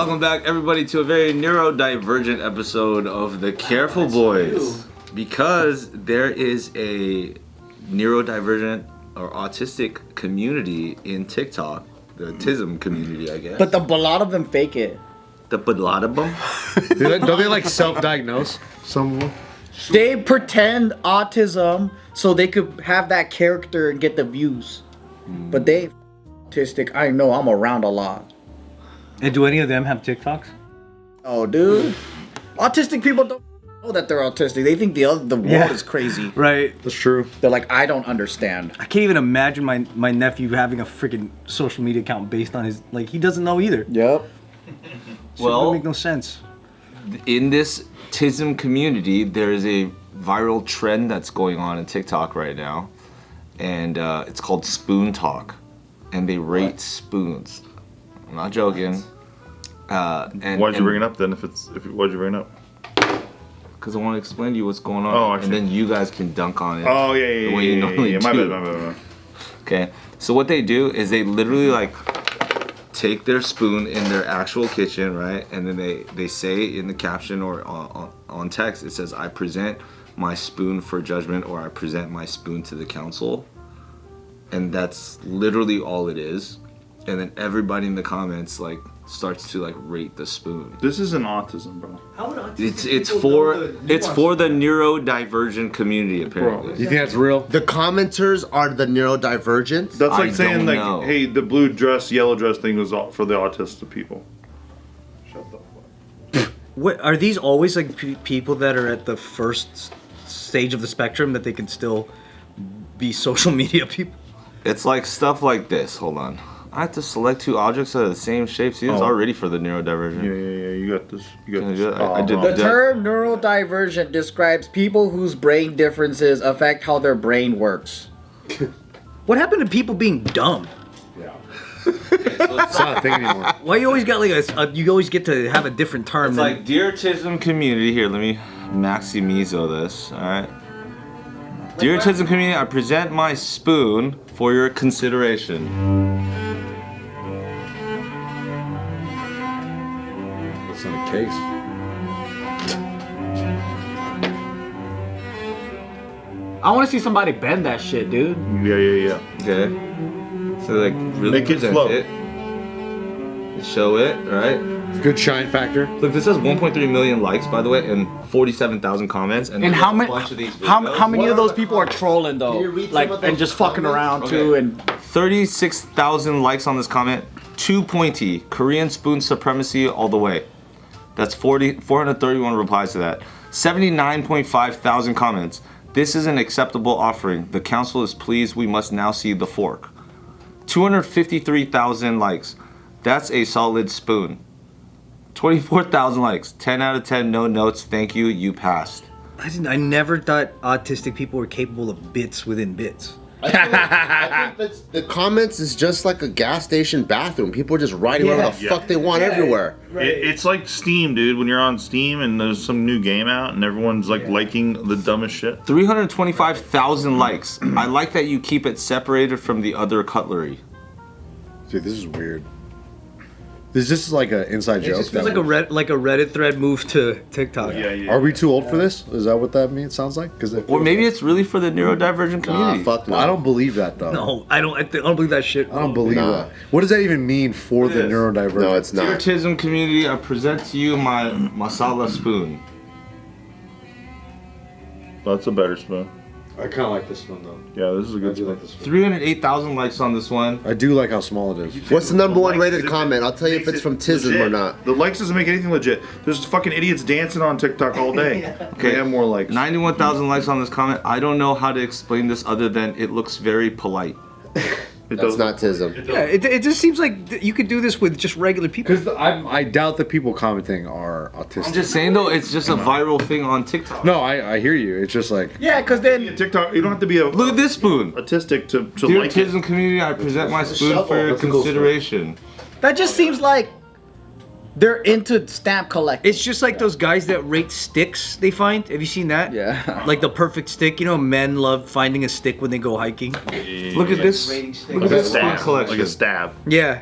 welcome back everybody to a very neurodivergent episode of the Careful Boys. Because there is a neurodivergent or autistic community in TikTok, the autism community, I guess. But a lot of them fake it. The lot of them? Don't they like self-diagnose? Some of them? They pretend autism so they could have that character and get the views. But they autistic. I know, I'm around a lot. And do any of them have TikToks? Oh, dude. Autistic people don't know that they're autistic. They think the world is crazy. Right. That's true. They're like, I don't understand. I can't even imagine my nephew having a freaking social media account based on his, like, he doesn't know either. Yep. So it doesn't make no sense. In this autism community, there is a viral trend that's going on in TikTok right now. And it's called Spoontok. And they rate spoons. I'm not joking. Why'd you bring it up then? Why'd you bring it up? Because I want to explain to you what's going on. Oh, I see. And then you guys can dunk on it. Oh, yeah. The way you normally do. My bad. Okay. So what they do is they literally like take their spoon in their actual kitchen, right? And then they say in the caption or on text, it says, I present my spoon for judgment, or I present my spoon to the council. And that's literally all it is. And then everybody in the comments like starts to like rate the spoon. This isn't autism, bro. It's for the neurodivergent community apparently. You think that's real? The commenters are the neurodivergent. That's like I saying don't like, know. hey, the blue dress, yellow dress thing was for the autistic people. Shut the fuck. What are these always like people that are at the first stage of the spectrum that they can still be social media people? It's like stuff like this. Hold on. I have to select two objects that are the same shape. See, it's already for the neurodivergent. Yeah. You got this. Can I do it? I did The that. term neurodivergent describes people whose brain differences affect how their brain works. What happened to people being dumb? It's not a thing anymore. Why you always got like you always get to have a different term? It's like, dear autism community. Here, let me maximizo this. All right. Dear autism community, I present my spoon for your consideration. That's not a case. I want to see somebody bend that shit, dude. Yeah. Okay. So like really Make it present flow. it. Show it, right? Good shine factor. Look, this has 1.3 million likes, by the way, and 47,000 comments. And how there's many? a bunch of these How videos. many of those people are trolling though? Can you read Like some of and those just fucking around comments? too and. 36,000 likes on this comment. Too pointy. Korean spoon supremacy all the way. That's 431 replies to that. 79.5 thousand comments. This is an acceptable offering. The council is pleased. We must now see the fork. 253,000 likes. That's a solid spoon. 24,000 likes. 10 out of 10. No notes. Thank you. You passed. I never thought autistic people were capable of bits within bits. I think that's, the comments is just like a gas station bathroom. People are just writing whatever the fuck they want everywhere. It's like Steam, dude. When you're on Steam and there's some new game out and everyone's like liking the dumbest shit. 325,000 likes. I like that you keep it separated from the other cutlery. Dude, this is weird. This is like an inside joke. It's like a Reddit thread move to TikTok. Yeah. Are we too old for this? Is that what that means? Sounds like? Or maybe it's really for the neurodivergent community. Fuck no. I don't believe that though. No, I don't believe that shit. I don't believe Nah. that. What does that even mean for the is. neurodivergent? No, it's Dear not. autism community, I present to you my masala spoon. That's a better spoon. I kind of like this one though. Yeah, this is a I good do spoon. like this one. 308,000 likes on this one. I do like how small it is. What's the number one Likes rated is- comment? I'll tell you if makes it's it from Tism legit. or not. The likes doesn't make anything legit. There's fucking idiots dancing on TikTok all day. Okay, they have more likes. 91,000 likes on this comment. I don't know how to explain this other than it looks very polite. It That's doesn't- not Tism. Yeah, it just seems like you could do this with just regular people. Because I doubt the people commenting are autistic. I'm just saying though, it's just a viral thing on TikTok. No, I hear you. It's just like Yeah, because then TikTok, you don't have to be a Look at this spoon. autistic to Dear like it. autism community, I present my spoon for your That's a cool spoon. consideration. that just seems like they're into stamp collecting. It's just like those guys that rate sticks they find. Have you seen that? Yeah. Like the perfect stick. You know, men love finding a stick when they go hiking. Look at this. Rating stick. Look at Like a this spoon stab. collection. Like a stab. Yeah.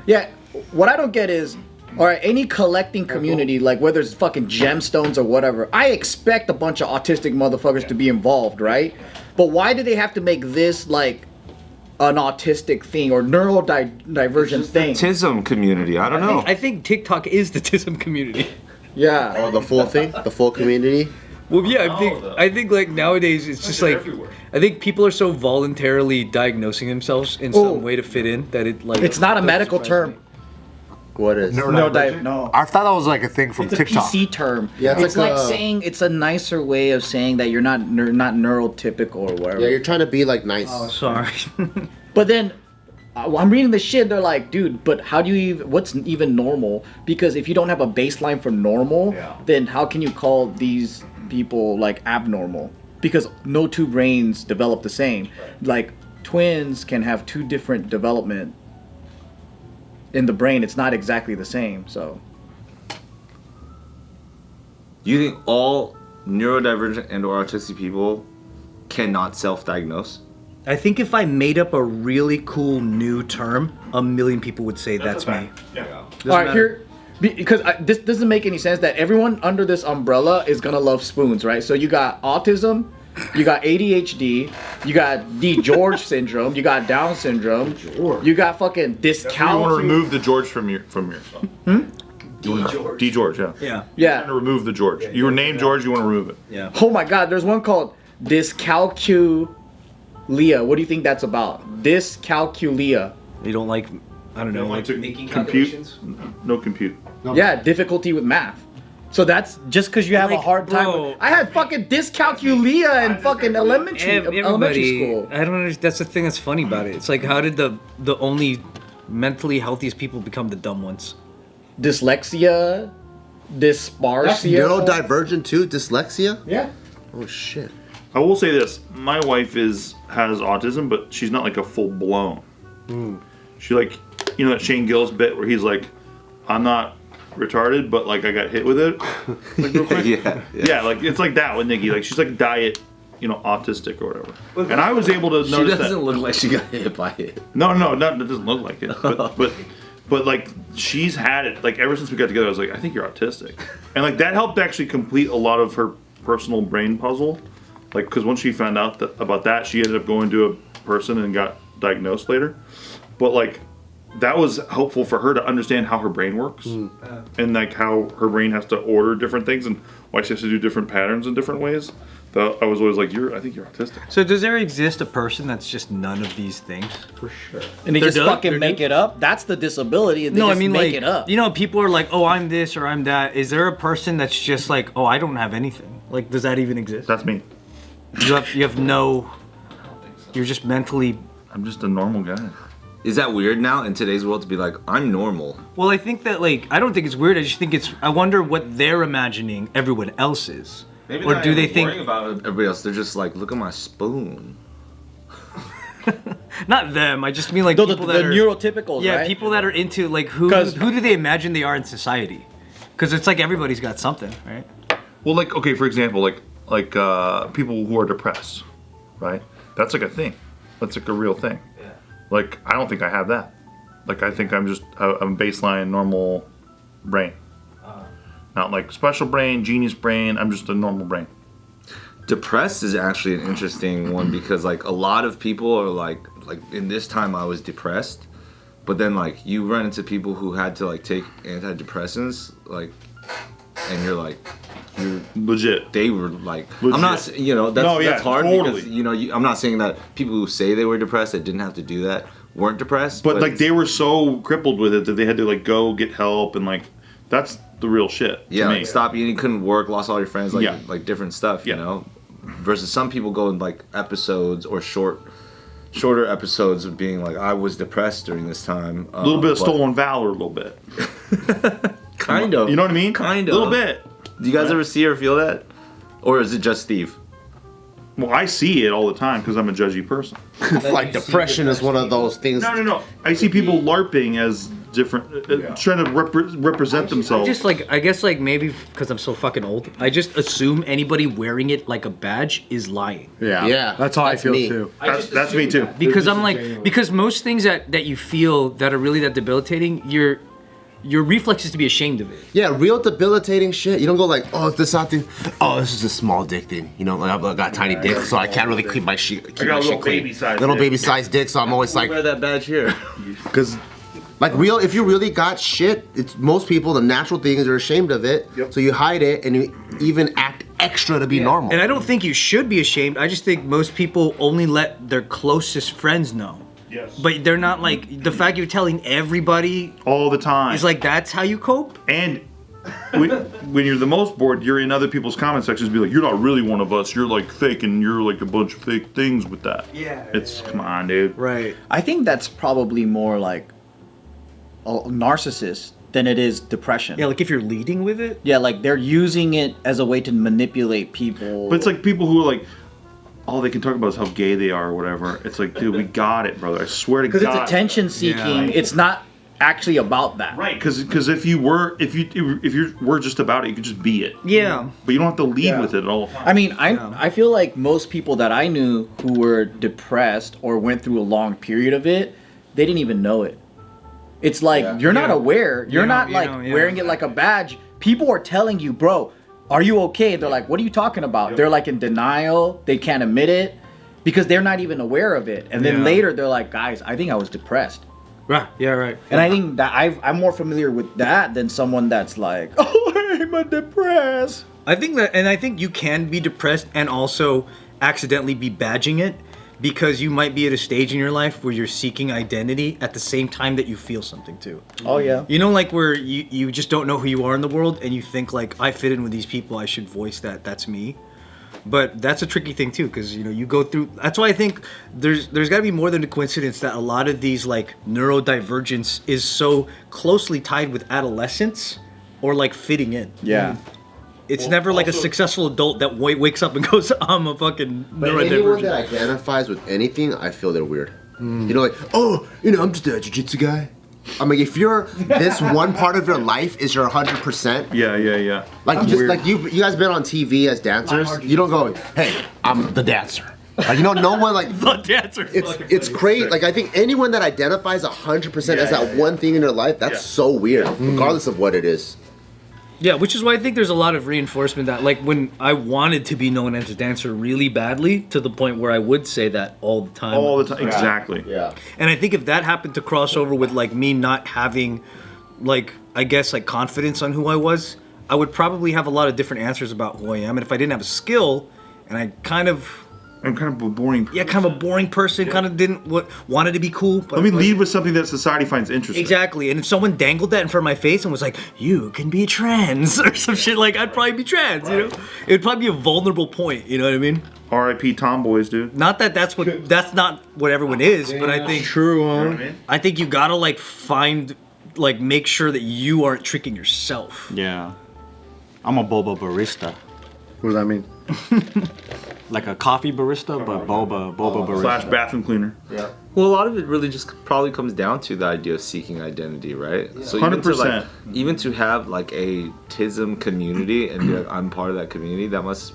Yeah. What I don't get is All right, any collecting community, like whether it's fucking gemstones or whatever, I expect a bunch of autistic motherfuckers to be involved, right? But why do they have to make this like an autistic thing or neurodivergent thing? TISM community. I don't know. I think TikTok is the TISM community. Yeah. Oh, the full thing, the full community. Well, yeah, I think like nowadays it's just like I think people are so voluntarily diagnosing themselves in some way to fit in that it's not a medical term. What is? No. I thought that was like a thing from It's a TikTok. PC term. Yeah, it's like like saying it's a nicer way of saying that you're not neurotypical or whatever. Yeah, you're trying to be like nice. Sorry. But then I'm reading the shit. They're like, dude, but how do you even? What's even normal? Because if you don't have a baseline for normal, then how can you call these people like abnormal? Because no two brains develop the same. Like twins can have two different development in the brain. It's not exactly the same. So You think all neurodivergent and or autistic people cannot self-diagnose? I think if I made up a really cool new term, a million people would say that's me. Yeah. all right, here. Because this doesn't make any sense that everyone under this umbrella is gonna love spoons, right? So you got autism, you got ADHD, you got D. George syndrome, you got Down syndrome, you got fucking You want to dyscalculia. remove the George from your stuff. D. George, yeah. Yeah. Trying to Yeah. remove the George. You were named George. You want to remove it. Yeah. Oh my God, there's one called dyscalculia. What do you think that's about? Dyscalculia. You don't like, I don't know, like like to making compute? calculations? No compute. Yeah, difficulty with math. So that's just because you have a Like, hard time. bro. I had fucking dyscalculia in fucking elementary school. I don't understand. That's the thing that's funny about it. It's like, how did the only mentally healthiest people become the dumb ones? Dyslexia, That's dysparsia. neurodivergent too. Dyslexia. Yeah. Oh shit. I will say this: my wife has autism, but she's not like a full blown. She like, you know that Shane Gill's bit where he's like, "I'm not retarded, but like I got hit with it." Like, real quick. Yeah, like it's like that with Nikki. Like she's like diet, autistic or whatever. And I was able to She notice doesn't that. look like she got hit by it. No, it doesn't look like it. But like she's had it like ever since we got together. I was like, I think you're autistic, and like that helped actually complete a lot of her personal brain puzzle. Like, because once she found out about that, she ended up going to a person and got diagnosed later. But like, that was helpful for her to understand how her brain works and like how her brain has to order different things and why she has to do different patterns in different ways. That I was always like, I think you're autistic. So does there exist a person that's just none of these things? And they They're just done? fucking They're make done? it up. That's the disability. They No, I just mean make like, it up. people are like, oh, I'm this or I'm that. Is there a person that's just like, oh, I don't have anything? Like, does that even exist? That's me. You have no. You're just mentally. I'm just a normal guy. Is that weird now in today's world to be like, I'm normal? Well, I think that like I don't think it's weird. I just think it's. I wonder what they're imagining everyone else is. Maybe Or they're do not they even think- worrying about everybody else? They're just like, look at my spoon. Not them. I just mean like the people that are neurotypicals, yeah, right? people that are into like who 'Cause- do they imagine they are in society? Because it's like everybody's got something, right? Well, like, okay, for example, like people who are depressed, right? That's like a thing. That's like a real thing. Yeah. Like, I don't think I have that. Like, I think I'm just a baseline normal brain. Not like special brain, genius brain. I'm just a normal brain. Depressed is actually an interesting one because like a lot of people are like in this time I was depressed, but then like you run into people who had to like take antidepressants like, and you're like, Legit. they were like, Legit. I'm not that's, No, yeah, that's hard totally. because I'm not saying that people who say they were depressed that didn't have to do that weren't depressed, But like it's- they were so crippled with it that they had to like go get help and like that's the real shit. To yeah, me. like stop eating, couldn't work, lost all your friends, like Yeah. like different stuff, Yeah. Versus some people go in like episodes or shorter episodes of being like, I was depressed during this time. A little bit of but- stolen valor, a little bit. Kind of. You know what I mean? Kind A of. little bit. Do you guys ever see or feel that? Or is it just Steve? Well, I see it all the time because I'm a judgy person. Like depression is one of those things. No. I see people LARPing as different, trying to represent themselves. Just like I guess like maybe because I'm so fucking old, I just assume anybody wearing it like a badge is lying. Yeah. Yeah, That's how I that's feel me. too. that's me too. Because I'm like because most things that you feel that are really that debilitating, your reflex is to be ashamed of it. Yeah, real debilitating shit. You don't go like, oh, this something. Oh, this is a small dick thing. You know, like I've got a tiny dick, so I can't really keep my shit. I got a little baby-sized little dick. baby-sized dick, so I'm always like, Wear that badge here. because, like, if you really got shit, it's most people. The natural thing is they're ashamed of it, so you hide it and you even act extra to be normal. And I don't think you should be ashamed. I just think most people only let their closest friends know. Yes. But they're not like, the fact you're telling everybody all the time. is like, that's how you cope? And when you're the most bored, you're in other people's comment sections be like, you're not really one of us. You're like fake and you're like a bunch of fake things with that. Yeah. Come on, dude. Right. I think that's probably more like a narcissist than it is depression. Yeah, like if you're leading with it? Yeah, like they're using it as a way to manipulate people. But it's like people who are like, all they can talk about is how gay they are or whatever. It's like, dude, we got it, brother. I swear to God. because it's attention seeking. Yeah. It's not actually about that. Right, because if you were just about it, you could just be it. Yeah. But you don't have to lead with it at all. I mean, I feel like most people that I knew who were depressed or went through a long period of it, they didn't even know it. It's like you're not aware. You're not like wearing it like a badge. People are telling you, bro, are you okay? They're like, what are you talking about? They're like in denial. They can't admit it because they're not even aware of it. And then later they're like, guys, I think I was depressed. Right. Yeah, right. And I think that I'm more familiar with that than someone that's like, oh, I'm depressed. I think you can be depressed and also accidentally be badging it because you might be at a stage in your life where you're seeking identity at the same time that you feel something too. Oh, yeah. You know, like where you just don't know who you are in the world and you think like, I fit in with these people, I should voice that's me. But that's a tricky thing too, because you know you go through. That's why I think there's got to be more than a coincidence that a lot of these like neurodivergence is so closely tied with adolescence or like fitting in. Yeah. It's never like a successful adult that wakes up and goes, I'm a fucking But anyone neurodivergent. that identifies with anything, I feel they're weird. You know, like, oh, I'm just a jiu-jitsu guy. I'm like, if you're this one part of your life is your 100%. Yeah. Like, like you guys been on TV as dancers. You don't go, hey, I'm the dancer. Like, no one like The dancer. it's crazy. Like, I think anyone that identifies 100% as that one thing in their life, that's so weird, regardless of what it is. Yeah, which is why I think there's a lot of reinforcement that, like, when I wanted to be known as a dancer really badly, to the point where I would say that all the time. All the time, exactly. Yeah. And I think if that happened to cross over with, like, me not having, like, I guess, like, confidence on who I was, I would probably have a lot of different answers about who I am. And if I didn't have a skill, and I I'm kind of a boring person. yeah, kind of a boring person, kind of wanted to be cool. But Let me lead with something that society finds interesting. Exactly, and if someone dangled that in front of my face and was like, "You can be trans" or some shit, like I'd probably be trans. You know, it'd probably be a vulnerable point. You know what I mean? R.I.P. tomboys, dude. Not that that's not what everyone is, but I think True, You know what I mean? I think you gotta like make sure that you aren't tricking yourself. Yeah. I'm a boba barista. What does that mean? Like a coffee barista, but boba barista. / bathroom cleaner. Well, a lot of it really just probably comes down to the idea of seeking identity, right? So 100%. Even to have like a TISM community and be like, I'm part of that community, that must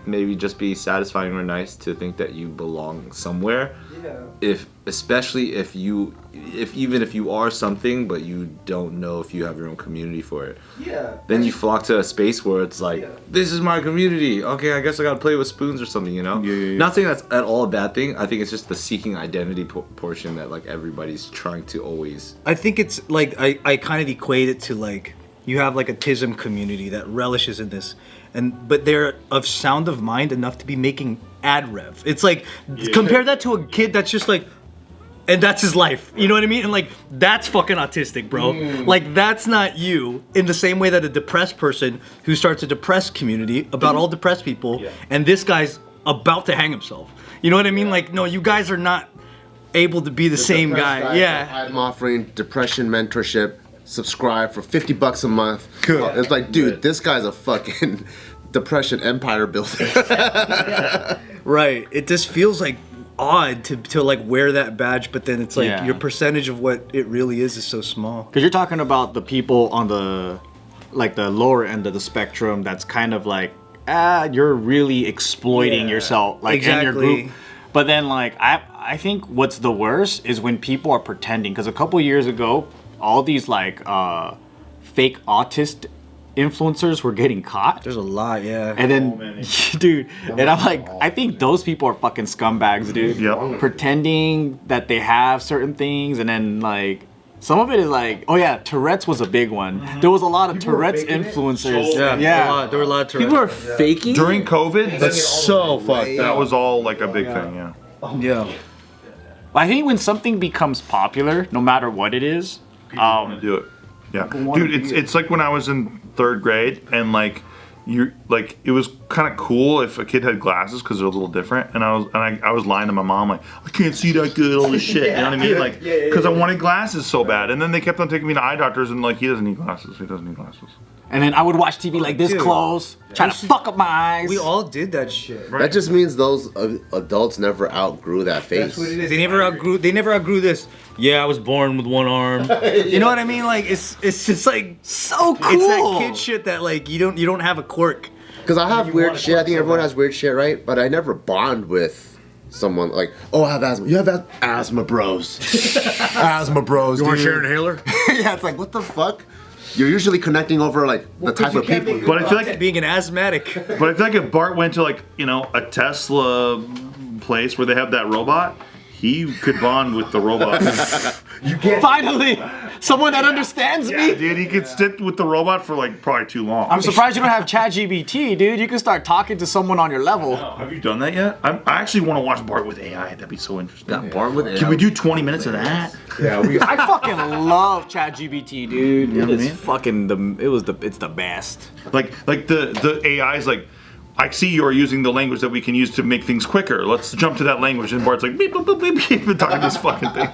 maybe just be satisfying or nice to think that you belong somewhere. Yeah. Especially if you are something but you don't know if you have your own community for it. Yeah. Then you flock to a space where it's like, this is my community. Okay, I guess I gotta play with spoons or something, you know? Yeah. Not saying that's at all a bad thing. I think it's just the seeking identity portion that like everybody's trying to always. I think it's like I kind of equate it to like you have like a TISM community that relishes in this, but they're of sound of mind enough to be making ad rev. It's like compare that to a kid that's just like, and that's his life. You know what I mean? And like that's fucking autistic, bro. Like that's not you. In the same way that a depressed person who starts a depressed community about all depressed people, and this guy's about to hang himself. You know what I mean? Like no, you guys are not able to be the same guy. Yeah. I'm offering depression mentorship. Subscribe for $50 a month. Cool. It's like, dude, this guy's a fucking depression empire builder. Right. It just feels like odd to like wear that badge, but then it's like your percentage of what it really is so small. Because you're talking about the people on the lower end of the spectrum that's kind of like, you're really exploiting yourself, like in your group. But then like, I think what's the worst is when people are pretending. Because a couple years ago, all these like fake autist influencers were getting caught. There's a lot, yeah. And then, dude, and I'm like, I think those people are fucking scumbags, dude. Yep. Pretending that they have certain things, and then like, some of it is like, oh yeah, Tourette's was a big one. There was a lot of Tourette's influencers. Yeah, there were a lot of Tourette's. People are faking. During COVID, That's so fucked that up. was all like a big thing. Yeah. Yeah. I think when something becomes popular, no matter what it is, Do it. Yeah, dude, it's like when I was in 3rd grade and like it was kind of cool if a kid had glasses because they're a little different, and I was lying to my mom like, I can't see that good, all this shit, you know what I mean, like because I wanted glasses so bad, and then they kept on taking me to eye doctors and like he doesn't need glasses. and then I would watch TV like this Dude. close, trying to fuck up my eyes. We all did that shit. That just means those adults never outgrew that face. That's what it is. They never outgrew this. Yeah, I was born with one arm. You know what I mean? Like it's just like so cool. it's that kid shit that like you don't have a quirk. Because I have weird shit. I think everyone has weird shit, right? But I never bond with someone like, oh, I have asthma. You have asthma, bros. Asthma, bros. You want to dude. share an inhaler? Yeah, it's like, what the fuck? You're usually connecting over like the type of people. But I feel like Being an asthmatic. if Bart went to like a Tesla place where they have that robot, he could bond with the robot. Finally, someone that understands Yeah, me. dude, he could sit with the robot for like probably too long. I'm surprised you don't have ChatGPT, dude. You can start talking to someone on your level. Have you done that yet? I actually want to watch Bart with AI. That'd be so interesting. Bart with AI. Can we do 20 minutes of that? Yeah, I fucking love ChatGPT, dude. know what I It's mean? fucking it's the best. Like the AI's like, I see you are using the language that we can use to make things quicker. Let's jump to that language. And Bart's like, beep, beep, beep, beep, beep, and talking this fucking thing.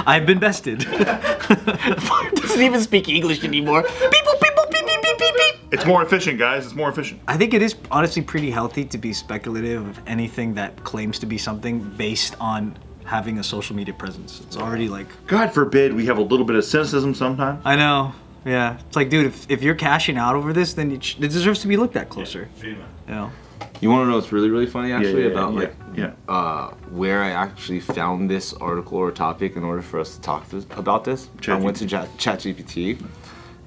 I've been bested. Bart doesn't even speak English anymore. Beep, boop, beep, boop, beep, beep, beep, beep, beep. It's more efficient, guys. It's more efficient. I think it is honestly pretty healthy to be speculative of anything that claims to be something based on having a social media presence. It's already like, God forbid we have a little bit of cynicism sometimes. I know. Yeah. It's like, dude, if you're cashing out over this, then it deserves to be looked at closer. You know? You want to know what's really, really funny actually about yeah. where I actually found this article or topic in order for us to talk about this? I went to ChatGPT,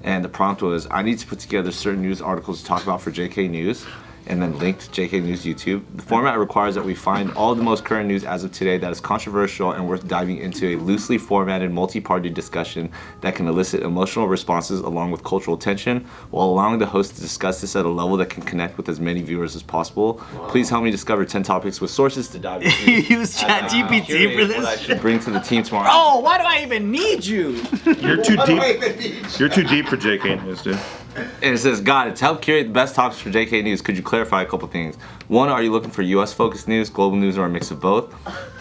and the prompt was, I need to put together certain news articles to talk about for JK News, and then linked JK News YouTube. The format requires that we find all the most current news as of today that is controversial and worth diving into a loosely formatted multi-party discussion that can elicit emotional responses along with cultural tension, while allowing the host to discuss this at a level that can connect with as many viewers as possible. Please help me discover 10 topics with sources to dive into. You use ChatGPT for What I this? should bring to the team tomorrow. Oh, why do I even need you? You're too deep. You're too deep for JK News, dude. And it says, God, to help curate the best topics for JK News, could you clarify a couple things? One, are you looking for US-focused news, global news, or a mix of both?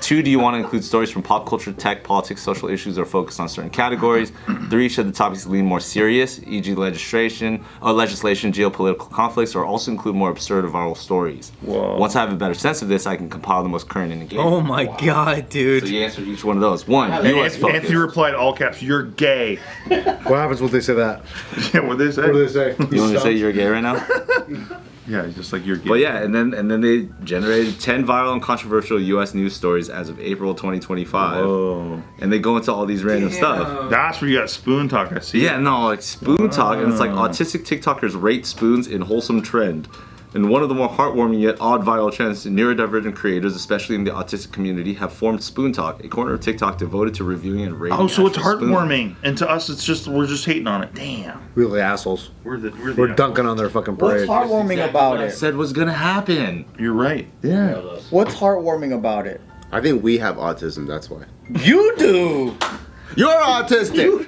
Two, do you want to include stories from pop culture, tech, politics, social issues, or focus on certain categories? Three, should the topics lean more serious, e.g. legislation, geopolitical conflicts, or also include more absurd or viral stories? Whoa. Once I have a better sense of this, I can compile the most current and engaging. Oh my god, dude. So you answered each one of those. One, US-focused. Anthony replied all caps, you're gay. What happens when they say that? Yeah, what'd they say? What do they say? You want me to say you're gay right now? Yeah, just like you're gay. But yeah, and then they generated 10 viral and controversial U.S. news stories as of April 2025. Whoa. And they go into all these random stuff. That's where you got Spoontok, I see. Yeah, no, like Spoontok, and it's like autistic TikTokers rate spoons in wholesome trend. And one of the more heartwarming yet odd viral trends, neurodivergent creators, especially in the autistic community, have formed Spoontok, a corner of TikTok devoted to reviewing and rating. Oh, so it's actual spoons. heartwarming, and to us, it's just we're just hating on it. Damn, We're the assholes. we're Dunking on their fucking What's parade. heartwarming about I it? said was gonna happen. You're right. Yeah. What's heartwarming about it? I think we have autism, that's why. You do. You're autistic!